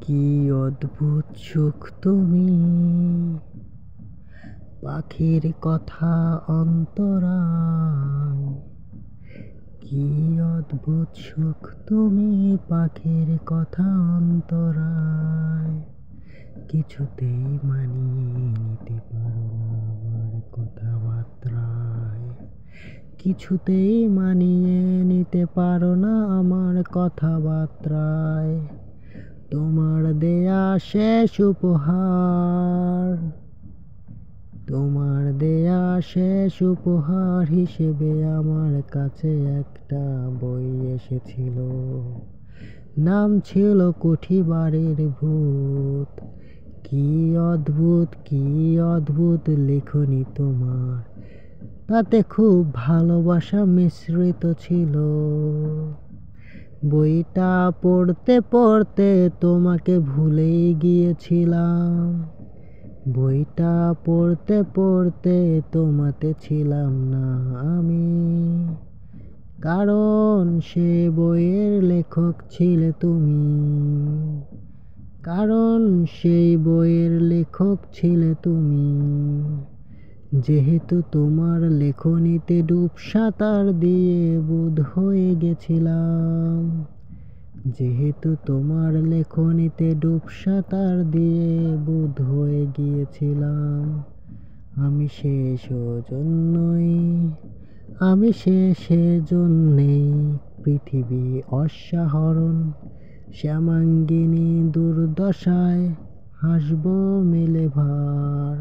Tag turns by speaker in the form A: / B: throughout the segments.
A: কি অদ্ভুত সুখ তুমি, পাখির কথা অন্তরায়। কি অদ্ভুত সুখ তুমি, পাখির কথা অন্তরায়। কিছুতেই মানিয়ে নিতে পারো না আমার কথাবার্তায়। কিছুতেই মানিয়ে নিতে পারো না আমার কথাবার্তায়। তোমার দেয়া শেষ উপহার, তোমার দেয়া শেষ উপহার হিসেবে আমার কাছে একটা বই এসেছিল। নাম ছিল কুঠিবাড়ির ভূত। কি অদ্ভুত, কি অদ্ভুত লেখনী তোমার, তাতে খুব ভালোবাসা মিশ্রিত ছিল। বইটা পড়তে পড়তে তোমাকে ভুলেই গিয়েছিলাম। বইটা পড়তে পড়তে তোমাতে ছিলাম না আমি, কারণ সে বইয়ের লেখক ছিলে তুমি। কারণ সেই বইয়ের লেখক ছিলে তুমি। যেহেতু তোমার লেখনীতে ডুব সাঁতার দিয়ে বুঁদ হয়ে গেছিলাম। যেহেতু তোমার লেখনীতে ডুব সাঁতার দিয়ে বুঁদ হয়ে গিয়েছিলাম। আমি সেজন্যেই পৃথিবী অশ্বারোহণ শ্যামাঙ্গিনী দুর্দশায় হাসব মেলে ভার।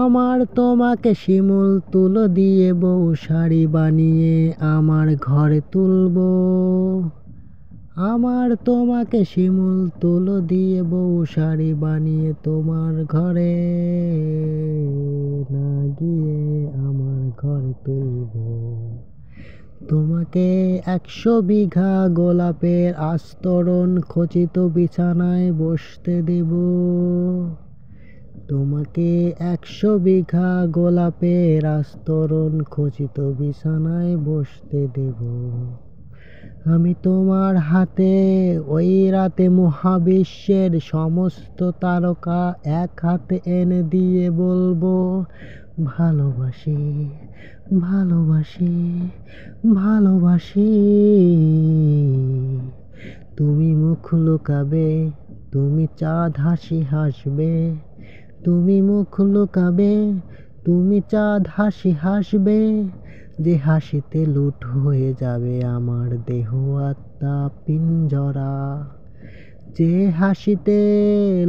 A: আমার তোমাকে শিমুল তুলো দিয়ে বউ শাড়ি বানিয়ে আমার ঘরে তুলব। আমার তোমাকে শিমুল তুলো দিয়ে বউ শাড়ি বানিয়ে তোমার ঘরে না গিয়ে আমার ঘরে তুলব। তোমাকে 100 বিঘা গোলাপের আস্তরণ খচিত বিছানায় বসতে দেব। তোমাকে 100 বিঘা গোলাপের আস্তরণ খচিত বিছানায় বসতে দেব। আমি তোমার হাতে ওই রাতে মহাবিশ্বের সমস্ত তারকা এক হাতে এনে দিয়ে বলবো, ভালোবাসি, ভালোবাসি, ভালোবাসি। তুমি মুখ লুকাবে, তুমি চাঁদ হাসি হাসবে। তুমি মুখ লুকাবে, তুমি চাঁদ হাসি হাসবে। যে হাসিতে লুট হয়ে যাবে আমার দেহ আত্মা পিঞ্জরা। যে হাসিতে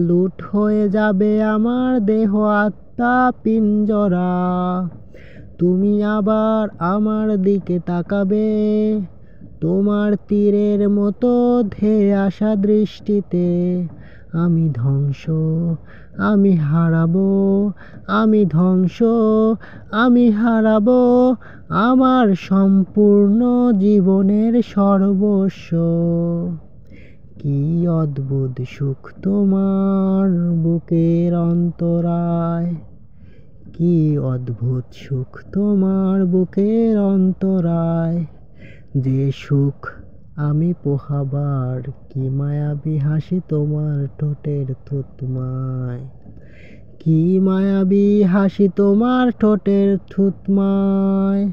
A: লুট হয়ে যাবে আমার দেহ আত্মা পিঞ্জরা। তুমি আবার আমার দিকে তাকাবে, তোমার তীরের মতো ধেয়ে আসা দৃষ্টিতে। আমি ধ্বংস, আমি হারাবো, আমি ধ্বংস, আমি হারাবো আমার সম্পূর্ণ জীবনের সর্বস্ব। কি অদ্ভুত সুখ তোমার বুকের অন্তরায়। কি অদ্ভুত সুখ তোমার বুকের অন্তরায়। যে সুখ আমি পোহাবার, কি মায়াবী হাসি তোমার ঠোঁটের থুতমায়। কি মায়াবী হাসি তোমার ঠোঁটের থুতমায়।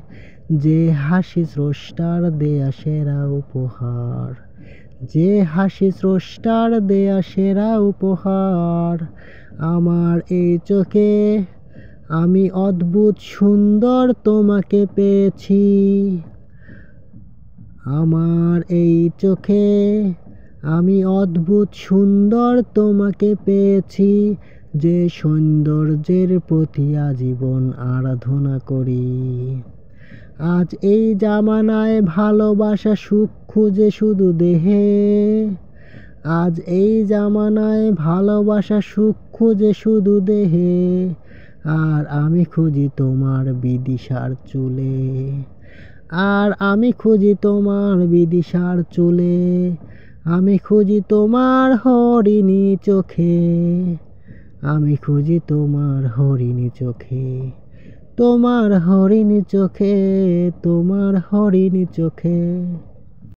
A: যে হাসি স্রষ্টার দেয়া সেরা উপহার। যে হাসি স্রষ্টার দেয়া সেরা উপহার। আমার এই চোখে আমি অদ্ভুত সুন্দর তোমাকে পেয়েছি। আমার এই চোখে আমি অদ্ভুত সুন্দর তোমাকে পেয়েছি। যে সৌন্দর্যের প্রতি আজীবন আরাধনা করি। আজ এই জামানায় ভালোবাসা সুখ খুঁজে শুধু দেহে। আজ এই জামানায় ভালোবাসা সুখ খুঁজে শুধু দেহে। আর আমি খুঁজি তোমার বিদিশার চুলে। আর আমি খুঁজি তোমার বিদিশার চুলে। আমি খুঁজি তোমার হরিণী চোখে। আমি খুঁজি তোমার হরিণী চোখে। তোমার হরিণী চোখে, তোমার হরিণী চোখে।